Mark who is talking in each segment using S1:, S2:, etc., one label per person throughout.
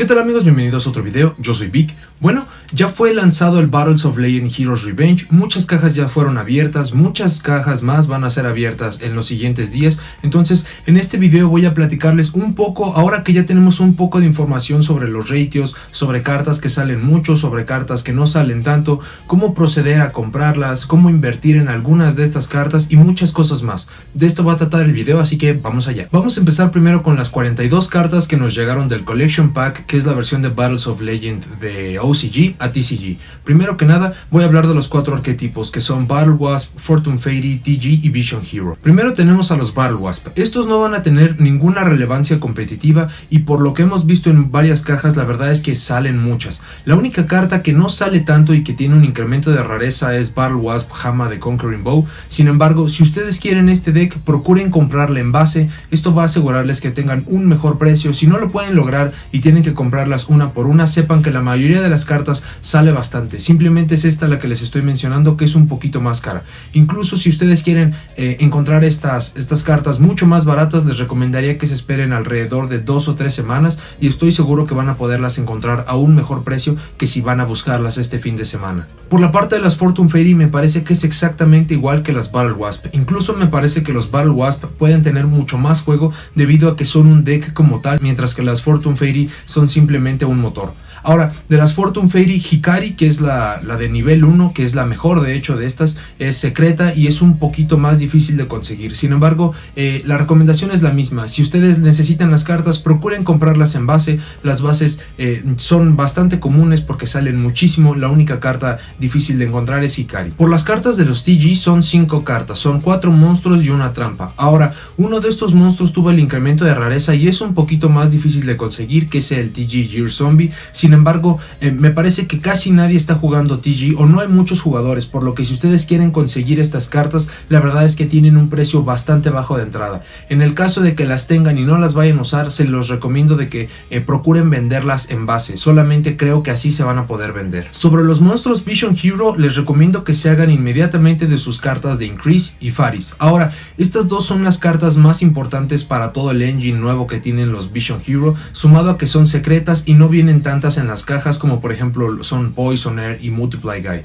S1: ¿Qué tal amigos? Bienvenidos a otro video, yo soy Vic. Bueno, ya fue lanzado el Battles of Legend Heroes Revenge, muchas cajas ya fueron abiertas, muchas cajas más van a ser abiertas en los siguientes días. Entonces en este video voy a platicarles un poco, ahora que ya tenemos un poco de información sobre los ratios, sobre cartas que salen mucho, sobre cartas que no salen tanto, cómo proceder a comprarlas, cómo invertir en algunas de estas cartas y muchas cosas más. De esto va a tratar el video, así que vamos allá. Vamos a empezar primero con las 42 cartas que nos llegaron del Collection Pack, que es la versión de Battles of Legend de OCG a TCG. Primero que nada voy a hablar de los 4 arquetipos, que son Battle Wasp, Fortune Fairy, TG y Vision Hero. Primero tenemos a los Battle Wasp. Estos no van a tener ninguna relevancia competitiva y por lo que hemos visto en varias cajas, la verdad es que salen muchas. La única carta que no sale tanto y que tiene un incremento de rareza es Battle Wasp Hama de Conquering Bow. Sin embargo, si ustedes quieren este deck, procuren comprarla en base. Esto va a asegurarles que tengan un mejor precio. Si no lo pueden lograr y tienen que comprarlas una por una, sepan que la mayoría de las cartas sale bastante. Simplemente es esta la que les estoy mencionando, que es un poquito más cara. Incluso si ustedes quieren encontrar estas cartas mucho más baratas, les recomendaría que se esperen alrededor de 2 o 3 semanas y estoy seguro que van a poderlas encontrar a un mejor precio que si van a buscarlas este fin de semana. Por la parte de las Fortune Fairy, me parece que es exactamente igual que las Battle Wasp. Incluso me parece que los Battle Wasp pueden tener mucho más juego debido a que son un deck como tal, mientras que las Fortune Fairy son simplemente un motor. Ahora, de las Fortune Fairy, Hikari, que es la de nivel 1, que es la mejor de hecho de estas, es secreta y es un poquito más difícil de conseguir. Sin embargo, la recomendación es la misma. Si ustedes necesitan las cartas, procuren comprarlas en base. Las bases son bastante comunes porque salen muchísimo. La única carta difícil de encontrar es Hikari. Por las cartas de los TG son 5 cartas, son 4 monstruos y una trampa. Ahora, uno de estos monstruos tuvo el incremento de rareza y es un poquito más difícil de conseguir, que es el TG Gear Zombie. Sin embargo, me parece que casi nadie está jugando TG o no hay muchos jugadores, por lo que si ustedes quieren conseguir estas cartas, la verdad es que tienen un precio bastante bajo de entrada. En el caso de que las tengan y no las vayan a usar, se los recomiendo de que procuren venderlas en base. Solamente creo que así se van a poder vender. Sobre los monstruos Vision Hero, les recomiendo que se hagan inmediatamente de sus cartas de Increase y Faris. Ahora, estas dos son las cartas más importantes para todo el engine nuevo que tienen los Vision Hero, sumado a que son secretas y no vienen tantas en las cajas como por ejemplo son Poisoner y Multiply Guy.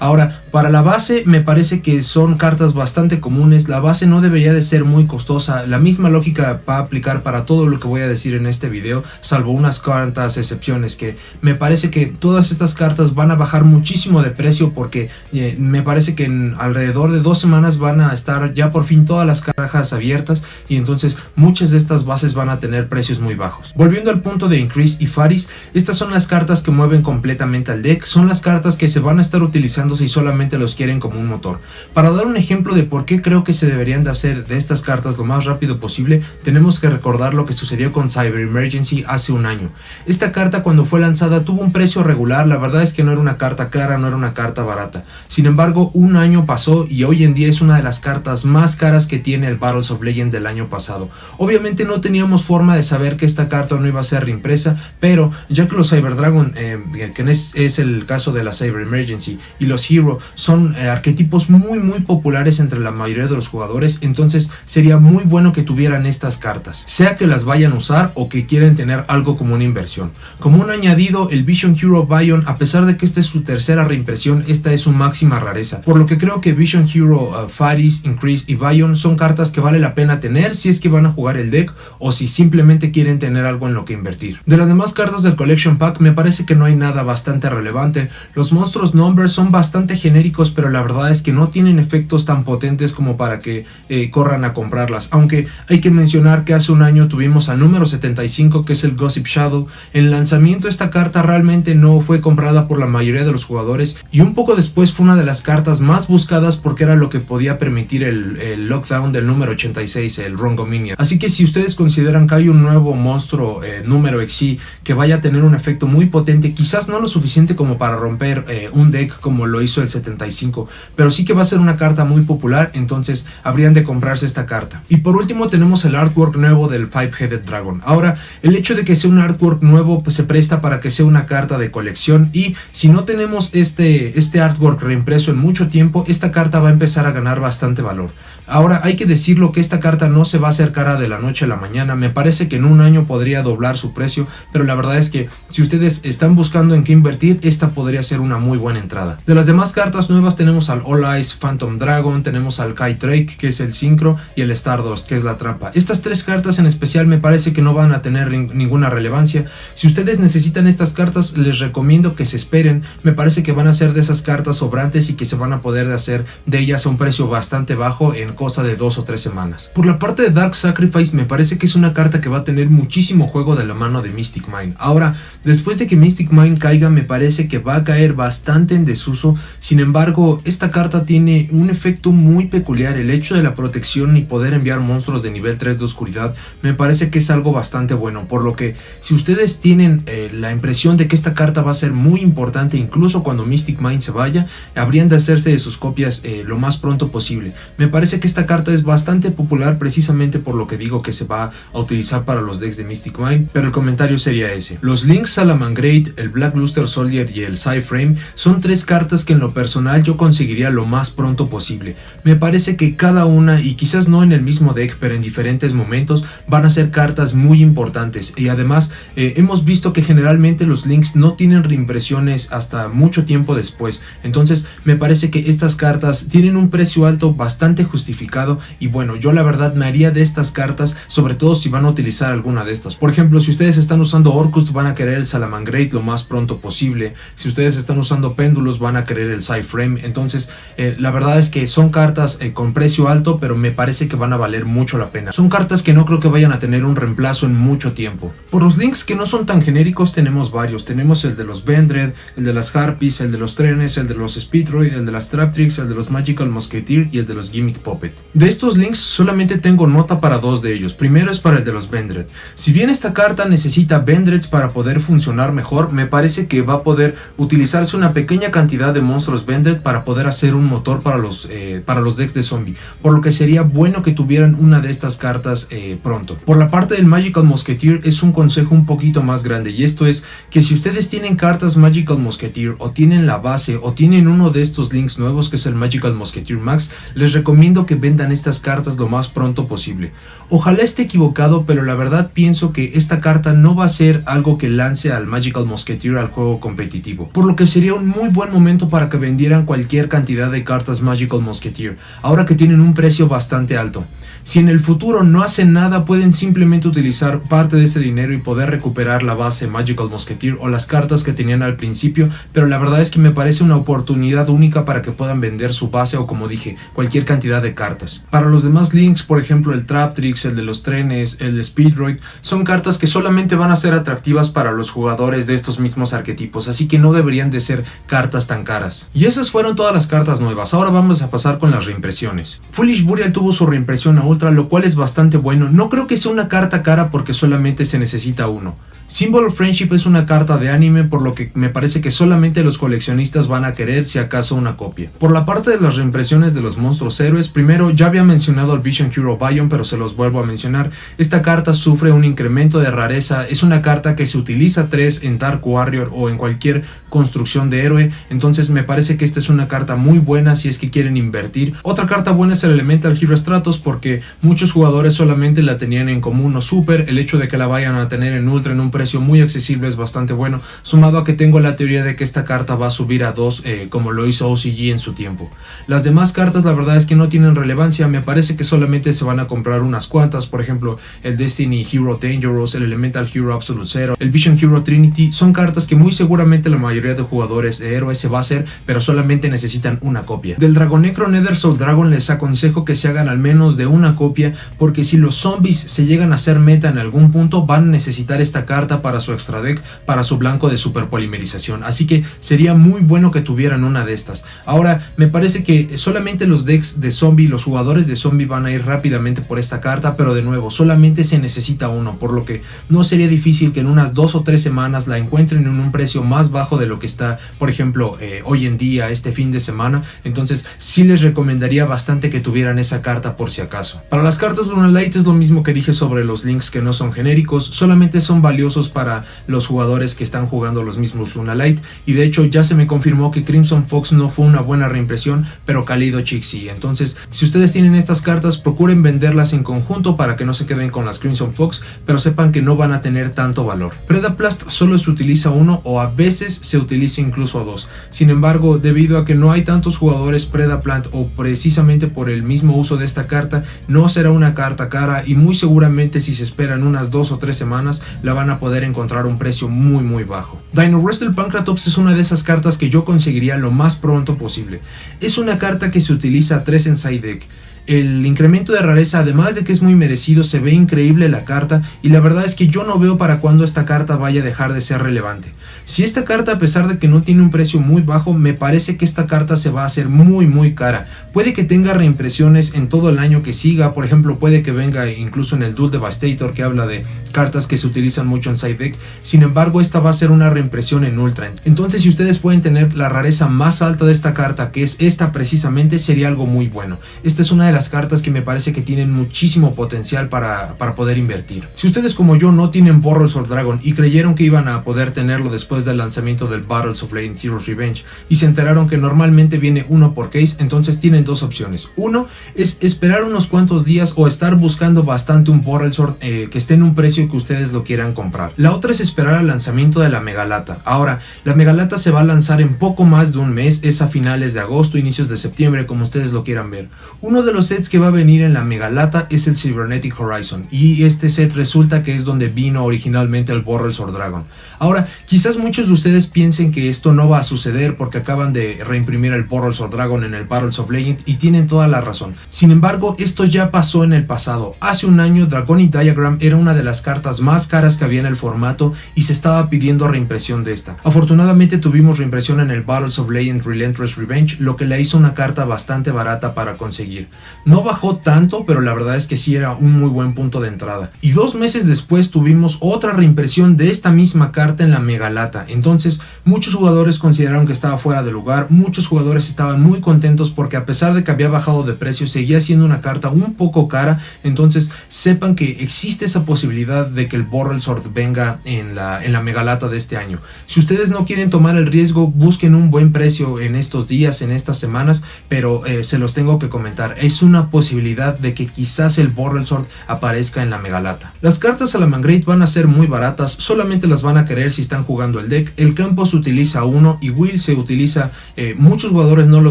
S1: Ahora, para la base me parece que son cartas bastante comunes. La base no debería de ser muy costosa. La misma lógica va a aplicar para todo lo que voy a decir en este video, salvo unas cuantas excepciones, que me parece que todas estas cartas van a bajar muchísimo de precio porque me parece que en alrededor de 2 semanas van a estar ya por fin todas las cajas abiertas y entonces muchas de estas bases van a tener precios muy bajos. Volviendo al punto de Increase y Faris, estas son las cartas que mueven completamente al deck, son las cartas que se van a estar utilizando si solamente los quieren como un motor. Para dar un ejemplo de por qué creo que se deberían de hacer de estas cartas lo más rápido posible, tenemos que recordar lo que sucedió con Cyber Emergency hace un año. Esta carta cuando fue lanzada tuvo un precio regular, la verdad es que no era una carta cara, no era una carta barata. Sin embargo, un año pasó y hoy en día es una de las cartas más caras que tiene el Battles of Legend del año pasado. Obviamente no teníamos forma de saber que esta carta no iba a ser reimpresa, pero ya que los Cyber Dragon, que es el caso de la Cyber Emergency, y los Hero son arquetipos muy populares entre la mayoría de los jugadores, entonces sería muy bueno que tuvieran estas cartas, sea que las vayan a usar o que quieren tener algo como una inversión. Como un añadido, el Vision Hero Bion, a pesar de que esta es su tercera reimpresión, esta es su máxima rareza, por lo que creo que Vision Hero, Faris, Increase y Bion son cartas que vale la pena tener si es que van a jugar el deck o si simplemente quieren tener algo en lo que invertir. De las demás cartas del Collection Pack me parece que no hay nada bastante relevante. Los monstruos Numbers son bastante genéricos, pero la verdad es que no tienen efectos tan potentes como para que corran a comprarlas, aunque hay que mencionar que hace un año tuvimos al número 75, que es el Gossip Shadow. En lanzamiento esta carta realmente no fue comprada por la mayoría de los jugadores y un poco después fue una de las cartas más buscadas porque era lo que podía permitir el lockdown del número 86, el Rongominion. Así que si ustedes consideran que hay un nuevo monstruo número XY que vaya a tener un efecto muy potente, quizás no lo suficiente como para romper un deck como lo hizo el 75, pero sí que va a ser una carta muy popular, entonces habrían de comprarse esta carta. Y por último tenemos el artwork nuevo del Five-Headed Dragon. Ahora, el hecho de que sea un artwork nuevo pues se presta para que sea una carta de colección y si no tenemos este artwork reimpreso en mucho tiempo, esta carta va a empezar a ganar bastante valor. Ahora hay que decirlo que esta carta no se va a hacer cara de la noche a la mañana, me parece que en un año podría doblar su precio, pero la verdad es que si ustedes están buscando en qué invertir, esta podría ser una muy buena entrada. De las demás cartas nuevas tenemos al All Eyes Phantom Dragon, tenemos al Kite Drake, que es el Synchro, y el Stardust, que es la trampa. Estas tres cartas en especial me parece que no van a tener ninguna relevancia. Si ustedes necesitan estas cartas, les recomiendo que se esperen. Me parece que van a ser de esas cartas sobrantes y que se van a poder hacer de ellas a un precio bastante bajo en cosa de 2 o 3 semanas. Por la parte de Dark Sacrifice, me parece que es una carta que va a tener muchísimo juego de la mano de Mystic Mine. Ahora, después de que Mystic Mine caiga, me parece que va a caer bastante en desuso. Sin embargo, esta carta tiene un efecto muy peculiar. El hecho de la protección y poder enviar monstruos de nivel 3 de oscuridad me parece que es algo bastante bueno, por lo que si ustedes tienen la impresión de que esta carta va a ser muy importante incluso cuando Mystic Mine se vaya, habrían de hacerse de sus copias lo más pronto posible. Me parece que esta carta es bastante popular precisamente por lo que digo que se va a utilizar para los decks de Mystic Mine, pero el comentario sería ese. Los Lynx Salamangreat, el Black Luster Soldier y el Psyframe son tres cartas que en lo personal yo conseguiría lo más pronto posible. Me parece que cada una, y quizás no en el mismo deck, pero en diferentes momentos, van a ser cartas muy importantes. Y además hemos visto que generalmente los Lynx no tienen reimpresiones hasta mucho tiempo después. Entonces me parece que estas cartas tienen un precio alto bastante justificado, y bueno, yo la verdad me haría de estas cartas, sobre todo si van a utilizar alguna de estas. Por ejemplo, si ustedes están usando Orcust, van a querer el Salamangreat lo más pronto posible. Si ustedes están usando Péndulos, van a querer el Psyframe. Entonces la verdad es que son cartas con precio alto, pero me parece que van a valer mucho la pena. Son cartas que no creo que vayan a tener un reemplazo en mucho tiempo. Por los links que no son tan genéricos tenemos varios. Tenemos el de los Vendread, el de las Harpies, el de los Trenes, el de los Speedroid, el de las Traptrix, el de los Magical Musketeer y el de los Gimmick Puppet. De estos links solamente tengo nota para dos de ellos. Primero es para el de los Vendread. Si bien esta carta necesita Vendreads para poder funcionar mejor, me parece que va a poder utilizarse una pequeña cantidad de monstruos Vendread para poder hacer un motor para los decks de zombie, por lo que sería bueno que tuvieran una de estas cartas pronto. Por la parte del Magical Musketeer es un consejo un poquito más grande, y esto es que si ustedes tienen cartas Magical Musketeer o tienen la base o tienen uno de estos links nuevos que es el Magical Musketeer Max, les recomiendo que vendan estas cartas lo más pronto posible. Ojalá esté equivocado, pero la verdad pienso que esta carta no va a ser algo que lance al Magical Musketeer al juego competitivo, por lo que sería un muy buen momento para que vendieran cualquier cantidad de cartas Magical Musketeer, ahora que tienen un precio bastante alto. Si en el futuro no hacen nada, pueden simplemente utilizar parte de ese dinero y poder recuperar la base Magical Musketeer o las cartas que tenían al principio, pero la verdad es que me parece una oportunidad única para que puedan vender su base o, como dije, cualquier cantidad de cartas. Para los demás links, por ejemplo el Traptrix, el de los Trenes, el de Speedroid, son cartas que solamente van a ser atractivas para los jugadores de estos mismos arquetipos, así que no deberían de ser cartas tan caras. Y esas fueron todas las cartas nuevas. Ahora vamos a pasar con las reimpresiones. Foolish Burial tuvo su reimpresión a Ultra, lo cual es bastante bueno. No creo que sea una carta cara porque solamente se necesita uno. Symbol of Friendship es una carta de anime, por lo que me parece que solamente los coleccionistas van a querer si acaso una copia. Por la parte de las reimpresiones de los monstruos héroes, primero ya había mencionado al Vision Hero Bion, pero se los vuelvo a mencionar. Esta carta sufre un incremento de rareza, es una carta que se utiliza 3 en Dark Warrior o en cualquier construcción de héroe, entonces me parece que esta es una carta muy buena si es que quieren invertir. Otra carta buena es el Elemental Hero Stratos, porque muchos jugadores solamente la tenían en común o super. El hecho de que la vayan a tener en ultra en un precio muy accesible es bastante bueno, sumado a que tengo la teoría de que esta carta va a subir a 2 como lo hizo OCG en su tiempo. Las demás cartas la verdad es que no tienen relevancia, me parece que solamente se van a comprar unas cuantas, por ejemplo el Destiny Hero Dangerous, el Elemental Hero Absolute Zero, el Vision Hero Trinity, son cartas que muy seguramente la mayoría de jugadores de héroes se va a hacer, pero solamente necesitan una copia. Del Dragonecro Nether Soul Dragon les aconsejo que se hagan al menos de una copia, porque si los zombies se llegan a hacer meta en algún punto, van a necesitar esta carta para su extra deck, para su blanco de superpolimerización, así que sería muy bueno que tuvieran una de estas. Ahora me parece que solamente los decks de zombie, los jugadores de zombie van a ir rápidamente por esta carta, pero de nuevo solamente se necesita uno, por lo que no sería difícil que en unas 2 o 3 semanas la encuentren en un precio más bajo de lo que está, por ejemplo, hoy en día, este fin de semana. Entonces sí les recomendaría bastante que tuvieran esa carta por si acaso. Para las cartas Lunalight es lo mismo que dije sobre los links que no son genéricos, solamente son valiosos peligrosos para los jugadores que están jugando los mismos Lunalight, y de hecho ya se me confirmó que Crimson Fox no fue una buena reimpresión, pero Kaleido Chick sí. Entonces, si ustedes tienen estas cartas, procuren venderlas en conjunto para que no se queden con las Crimson Fox, pero sepan que no van a tener tanto valor. Predaplast solo se utiliza uno, o a veces se utiliza incluso a dos. Sin embargo, debido a que no hay tantos jugadores Predaplant, o precisamente por el mismo uso de esta carta, no será una carta cara, y muy seguramente si se esperan unas 2 o 3 semanas la van a poder encontrar a un precio muy bajo. Dino Wrestle Pancratops es una de esas cartas que yo conseguiría lo más pronto posible. Es una carta que se utiliza a 3 en side deck. El incremento de rareza, además de que es muy merecido, se ve increíble la carta, y la verdad es que yo no veo para cuándo esta carta vaya a dejar de ser relevante. Si esta carta, a pesar de que no tiene un precio muy bajo, me parece que esta carta se va a hacer muy cara. Puede que tenga reimpresiones en todo el año que siga, por ejemplo puede que venga incluso en el Duel Devastator, que habla de cartas que se utilizan mucho en side deck. Sin embargo, esta va a ser una reimpresión en Ultra. Entonces, si ustedes pueden tener la rareza más alta de esta carta, que es esta precisamente, sería algo muy bueno. Esta es una de las cartas que me parece que tienen muchísimo potencial para poder invertir. Si ustedes como yo no tienen Burrows of Dragon y creyeron que iban a poder tenerlo después del lanzamiento del Battles of Legend Heroes Revenge y se enteraron que normalmente viene uno por case, entonces tienen dos opciones. Uno es esperar unos cuantos días o estar buscando bastante un Borrelsword que esté en un precio que ustedes lo quieran comprar. La otra es esperar al lanzamiento de la Megalata. Ahora, la Megalata se va a lanzar en poco más de un mes, es a finales de agosto, inicios de septiembre, como ustedes lo quieran ver. Uno de los sets que va a venir en la Megalata es el Cybernetic Horizon, y este set resulta que es donde vino originalmente el Borrelsword Dragon. Ahora, quizás muchos de ustedes piensen que esto no va a suceder porque acaban de reimprimir el Borrelsword Dragon en el Battles of Legend, y tienen toda la razón. Sin embargo, esto ya pasó en el pasado. Hace un año Draconic Diagram era una de las cartas más caras que había en el formato y se estaba pidiendo reimpresión de esta. Afortunadamente tuvimos reimpresión en el Battles of Legend Relentless Revenge, lo que la hizo una carta bastante barata para conseguir. No bajó tanto, pero la verdad es que sí era un muy buen punto de entrada. Y 2 meses después tuvimos otra reimpresión de esta misma carta en la Megalata. Entonces muchos jugadores consideraron que estaba fuera de lugar, muchos jugadores estaban muy contentos porque a pesar de que había bajado de precio seguía siendo una carta un poco cara. Entonces sepan que existe esa posibilidad de que el Borrelsword venga en la Megalata de este año. Si ustedes no quieren tomar el riesgo, busquen un buen precio en estos días, en estas semanas, pero se los tengo que comentar, es una posibilidad de que quizás el Borrelsword aparezca en la Megalata. Las cartas Salamangreat van a ser muy baratas, solamente las van a querer si están jugando el deck. El campo se utiliza 1 y Will se utiliza, muchos jugadores no lo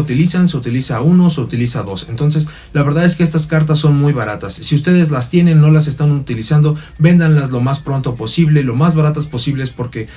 S1: utilizan, se utiliza 1, se utiliza 2. Entonces la verdad es que estas cartas son muy baratas. Si ustedes las tienen, no las están utilizando, véndanlas lo más pronto posible, lo más baratas posibles, porque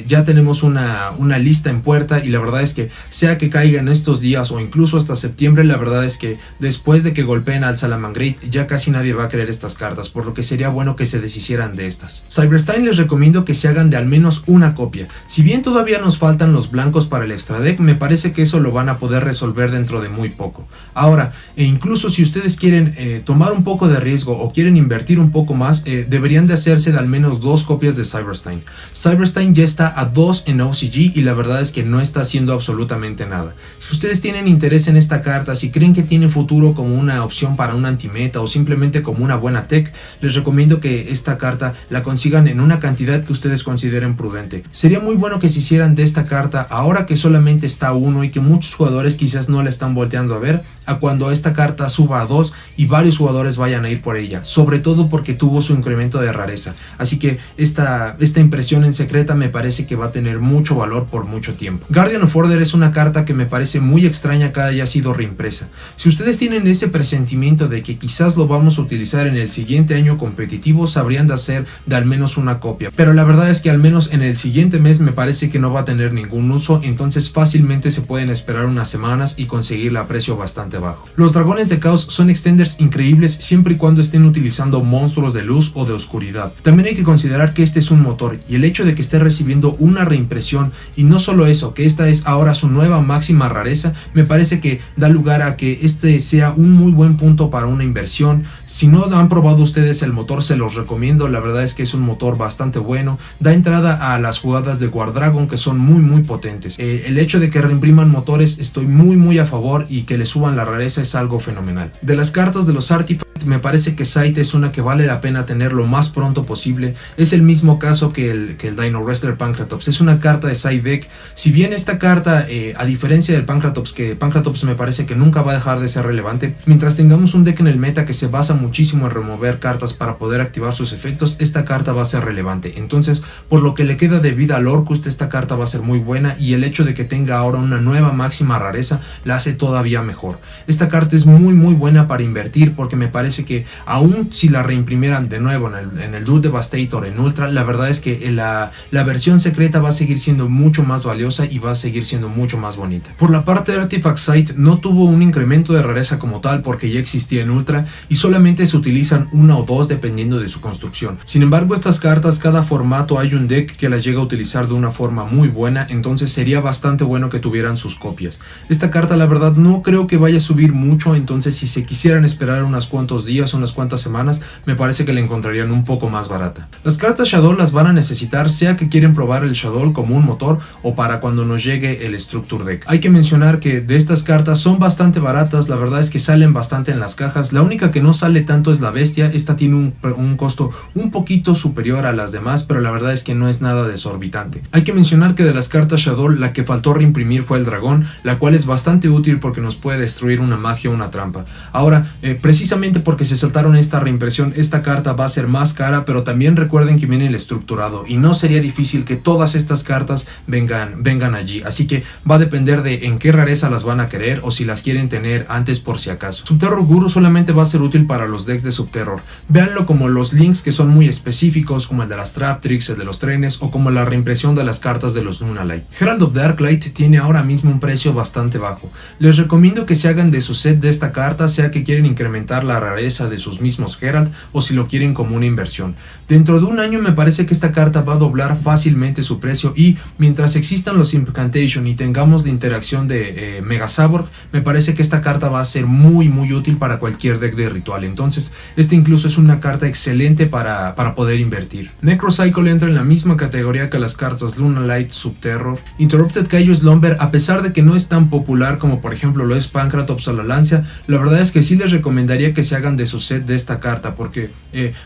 S1: ya tenemos una lista en puerta, y la verdad es que sea que caiga en estos días o incluso hasta septiembre, la verdad es que después de que golpeen al Salamangreat ya casi nadie va a querer estas cartas, por lo que sería bueno que se deshicieran de estas. Cyberstein les recomiendo que se hagan de al menos una copia. Si bien todavía nos faltan los blancos para el extra deck, me parece que eso lo van a poder resolver dentro de muy poco. Ahora, incluso si ustedes quieren tomar un poco de riesgo o quieren invertir un poco más, deberían de hacerse de al menos 2 copias de Cyberstein. Cyberstein ya está a 2 en OCG y la verdad es que no está haciendo absolutamente nada. Si ustedes tienen interés en esta carta, si creen que tiene futuro como una opción para una antimeta o simplemente como una buena tech, les recomiendo que esta carta la consigan en una cantidad que ustedes consideren prudente. Sería muy bueno que se hicieran de esta carta ahora que solamente está 1 y que muchos jugadores quizás no la están volteando a ver, a cuando esta carta suba a 2 y varios jugadores vayan a ir por ella, sobre todo porque tuvo su incremento de rareza. Así que esta impresión en secreta me parece que va a tener mucho valor por mucho tiempo. Guardian of Order es una carta que me parece muy extraña que haya sido reimpresa. Si ustedes tienen ese presentimiento de que quizás lo vamos a utilizar en el siguiente año competitivo, sabrían de hacer de al menos una copia, pero la verdad es que al menos en el siguiente mes me parece que no va a tener ningún uso, entonces fácilmente se pueden esperar unas semanas y conseguirla a precio bastante bajo. Los dragones de caos son extenders increíbles siempre y cuando estén utilizando monstruos de luz o de oscuridad. También hay que considerar que este es un motor, y el hecho de que esté recibiendo una reimpresión, y no solo eso, que esta es ahora su nueva máxima rareza, me parece que da lugar a que este sea un muy buen punto para una inversión. Si no han probado ustedes el motor, se los recomiendo, la verdad es que es un motor bastante bueno, da entrada a las jugadas de Guardragon que son muy potentes. El hecho de que reimpriman motores estoy muy a favor, y que le suban la rareza es algo fenomenal. De las cartas de los artifacts Me parece que Sight es una que vale la pena tener lo más pronto posible. Es el mismo caso que el Dino Wrestler Pancratops. Es una carta de side deck. Si bien esta carta, a diferencia del Pancratops, que Pancratops me parece que nunca va a dejar de ser relevante, mientras tengamos un deck en el meta que se basa muchísimo en remover cartas para poder activar sus efectos, esta carta va a ser relevante. Entonces, por lo que le queda de vida al Orcust, esta carta va a ser muy buena, y el hecho de que tenga ahora una nueva máxima rareza la hace todavía mejor. Esta carta es muy buena para invertir, porque me parece que aún si la reimprimieran de nuevo en el Dude Devastator en Ultra, la verdad es que la versión secreta va a seguir siendo mucho más valiosa y va a seguir siendo mucho más bonita. Por la parte de Artifact Sight, no tuvo un incremento de rareza como tal porque ya existía en Ultra y solamente se utilizan una o dos dependiendo de su construcción. Sin embargo, estas cartas, cada formato hay un deck que las llega a utilizar de una forma muy buena, entonces sería bastante bueno que tuvieran sus copias. Esta carta la verdad no creo que vaya a subir mucho, entonces si se quisieran esperar unos cuantos días, unas cuantas semanas, me parece que la encontrarían un poco más barata. Las cartas Shadow las van a necesitar, sea que quieren probar el Shadow como un motor o para cuando nos llegue el Structure Deck. Hay que mencionar que de estas cartas son bastante baratas, la verdad es que salen bastante en las cajas. La única que no sale tanto es la Bestia. Esta tiene un costo un poquito superior a las demás, pero la verdad es que no es nada desorbitante. Hay que mencionar que de las cartas Shadow, la que faltó reimprimir fue el Dragón, la cual es bastante útil porque nos puede destruir una magia o una trampa. Ahora, precisamente porque se saltaron esta reimpresión, esta carta va a ser más cara, pero también recuerden que viene el estructurado y no sería difícil que todas estas cartas vengan allí, así que va a depender de en qué rareza las van a querer o si las quieren tener antes por si acaso. Subterror Guru solamente va a ser útil para los decks de Subterror. Véanlo como los links que son muy específicos, como el de las Trap Tricks, el de los trenes, o como la reimpresión de las cartas de los Lunalight. Herald of Darklight tiene ahora mismo un precio bastante bajo. Les recomiendo que se hagan de su set de esta carta, sea que quieren incrementar la rareza de sus mismos Herald o si lo quieren como una inversión. Dentro de un año me parece que esta carta va a doblar fácilmente su precio, y mientras existan los Incantation y tengamos la interacción de Mega Saborg, me parece que esta carta va a ser muy útil para cualquier deck de ritual. Entonces esta incluso es una carta excelente para poder invertir. Necrocycle entra en la misma categoría que las cartas Lunalight, Subterror. Interrupted Kaiju Slumber, a pesar de que no es tan popular como por ejemplo lo es Pancratops o la Lancia, la verdad es que sí les recomendaría que se hagan de su set de esta carta, porque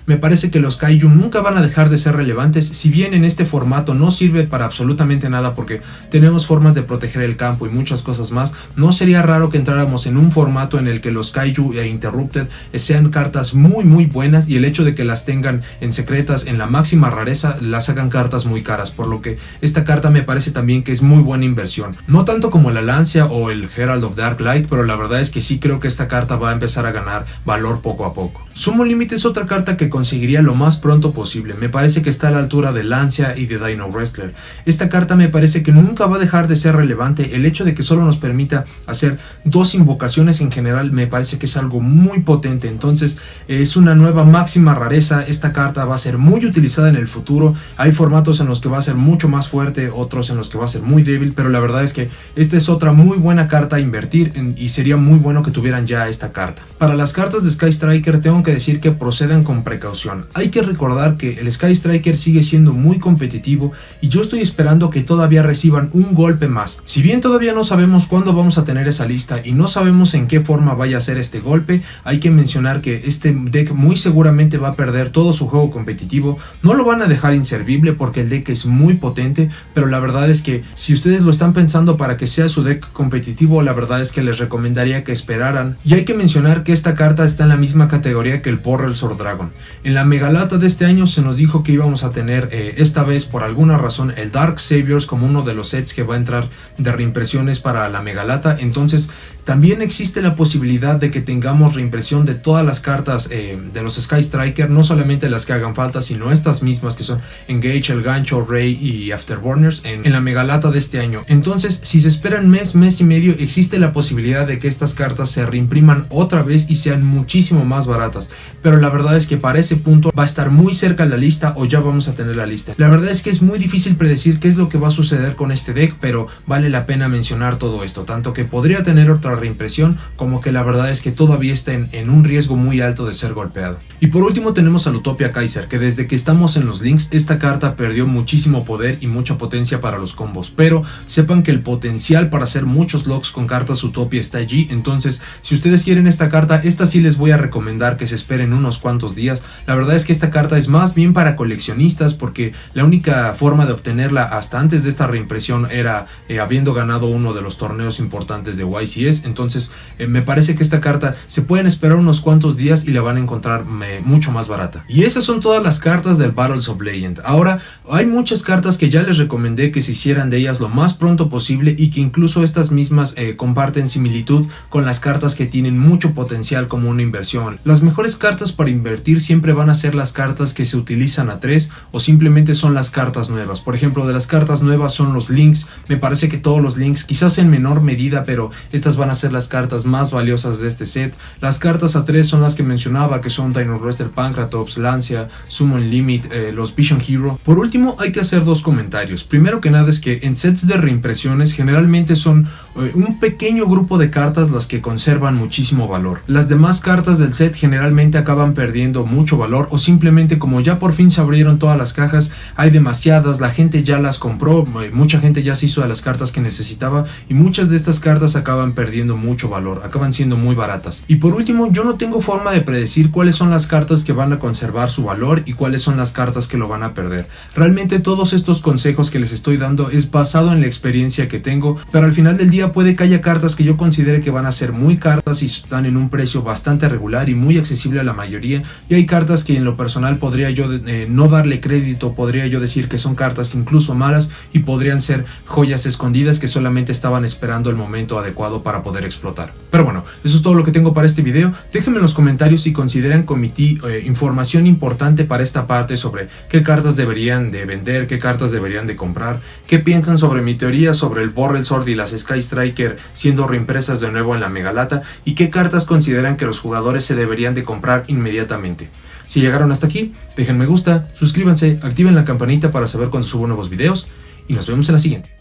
S1: me parece que los Kaiju nunca van a dejar de ser relevantes. Si bien en este formato no sirve para absolutamente nada porque tenemos formas de proteger el campo y muchas cosas más, no sería raro que entráramos en un formato en el que los Kaiju e Interrupted sean cartas muy buenas, y el hecho de que las tengan en secretas en la máxima rareza las hagan cartas muy caras, por lo que esta carta me parece también que es muy buena inversión. No tanto como la Lancia o el Herald of Darklight, pero la verdad es que sí creo que esta carta va a empezar a ganar valor poco a poco. Sumo Límite es otra carta que conseguiría lo más pronto posible. Me parece que está a la altura de Lancia y de Dino Wrestler. Esta carta me parece que nunca va a dejar de ser relevante. El hecho de que solo nos permita hacer dos invocaciones en general me parece que es algo muy potente. Entonces es una nueva máxima rareza. Esta carta va a ser muy utilizada en el futuro. Hay formatos en los que va a ser mucho más fuerte, otros en los que va a ser muy débil, pero la verdad es que esta es otra muy buena carta a invertir y sería muy bueno que tuvieran ya esta carta. Para las cartas de Sky Striker tengo que decir que procedan con precaución. Hay que recordar que el Sky Striker sigue siendo muy competitivo y yo estoy esperando que todavía reciban un golpe más. Si bien todavía no sabemos cuándo vamos a tener esa lista y no sabemos en qué forma vaya a ser este golpe, hay que mencionar que este deck muy seguramente va a perder todo su juego competitivo. No lo van a dejar inservible porque el deck es muy potente, pero la verdad es que si ustedes lo están pensando para que sea su deck competitivo, la verdad es que les recomendaría que esperaran. Y hay que mencionar que esta carta está en la misma categoría que el Porrel Sword Dragon. En la Megalata de este año se nos dijo que íbamos a tener esta vez por alguna razón el Dark Saviors como uno de los sets que va a entrar de reimpresiones para la Megalata. Entonces también existe la posibilidad de que tengamos reimpresión de todas las cartas de los Sky Striker, no solamente las que hagan falta, sino estas mismas que son Engage, el Gancho, Ray y Afterburners en la Megalata de este año. Entonces, si se esperan mes y medio, existe la posibilidad de que estas cartas se reimpriman otra vez y sean muchísimo más baratas, pero la verdad es que para ese punto va a estar muy muy cerca la lista o ya vamos a tener la lista. La verdad es que es muy difícil predecir qué es lo que va a suceder con este deck, pero vale la pena mencionar todo esto, tanto que podría tener otra reimpresión como que la verdad es que todavía está en un riesgo muy alto de ser golpeado. Y por último tenemos a Utopia Kaiser, que desde que estamos en los links esta carta perdió muchísimo poder y mucha potencia para los combos, pero sepan que el potencial para hacer muchos locks con cartas Utopia está allí. Entonces si ustedes quieren esta carta, esta sí les voy a recomendar que se esperen unos cuantos días. La verdad es que esta carta es más bien para coleccionistas, porque la única forma de obtenerla hasta antes de esta reimpresión era habiendo ganado uno de los torneos importantes de YCS. Entonces me parece que esta carta se pueden esperar unos cuantos días y la van a encontrar mucho más barata. Y esas son todas las cartas del Battles of Legend. Ahora hay muchas cartas que ya les recomendé que se hicieran de ellas lo más pronto posible, y que incluso estas mismas comparten similitud con las cartas que tienen mucho potencial como una inversión. Las mejores cartas para invertir siempre van a ser las cartas que se utilizan a 3 o simplemente son las cartas nuevas. Por ejemplo, de las cartas nuevas son los links. Me parece que todos los links, quizás en menor medida, pero estas van a ser las cartas más valiosas de este set. Las cartas a 3 son las que mencionaba, que son Dino Wrestler Pancratops, Lancia, Summon Limit, los Vision Hero. Por último hay que hacer dos comentarios. Primero que nada es que en sets de reimpresiones generalmente son un pequeño grupo de cartas las que conservan muchísimo valor. Las demás cartas del set generalmente acaban perdiendo mucho valor, o simplemente como ya por fin se abrieron todas las cajas, hay demasiadas, la gente ya las compró, mucha gente ya se hizo de las cartas que necesitaba, y muchas de estas cartas acaban perdiendo mucho valor, acaban siendo muy baratas. Y por último, yo no tengo forma de predecir cuáles son las cartas que van a conservar su valor y cuáles son las cartas que lo van a perder. Realmente todos estos consejos que les estoy dando es basado en la experiencia que tengo, pero al final del día puede que haya cartas que yo considere que van a ser muy caras y están en un precio bastante regular y muy accesible a la mayoría, y hay cartas que en lo personal podría yo no darle crédito, podría yo decir que son cartas incluso malas y podrían ser joyas escondidas que solamente estaban esperando el momento adecuado para poder explotar. Pero bueno, eso es todo lo que tengo para este video. Déjenme en los comentarios si consideran que omití información importante para esta parte sobre qué cartas deberían de vender, qué cartas deberían de comprar, qué piensan sobre mi teoría sobre el Burrell Sword y las Sky Striker siendo reimpresas de nuevo en la Megalata, y qué cartas consideran que los jugadores se deberían de comprar inmediatamente. Si llegaron hasta aquí, dejen me gusta, suscríbanse, activen la campanita para saber cuando subo nuevos videos, y nos vemos en la siguiente.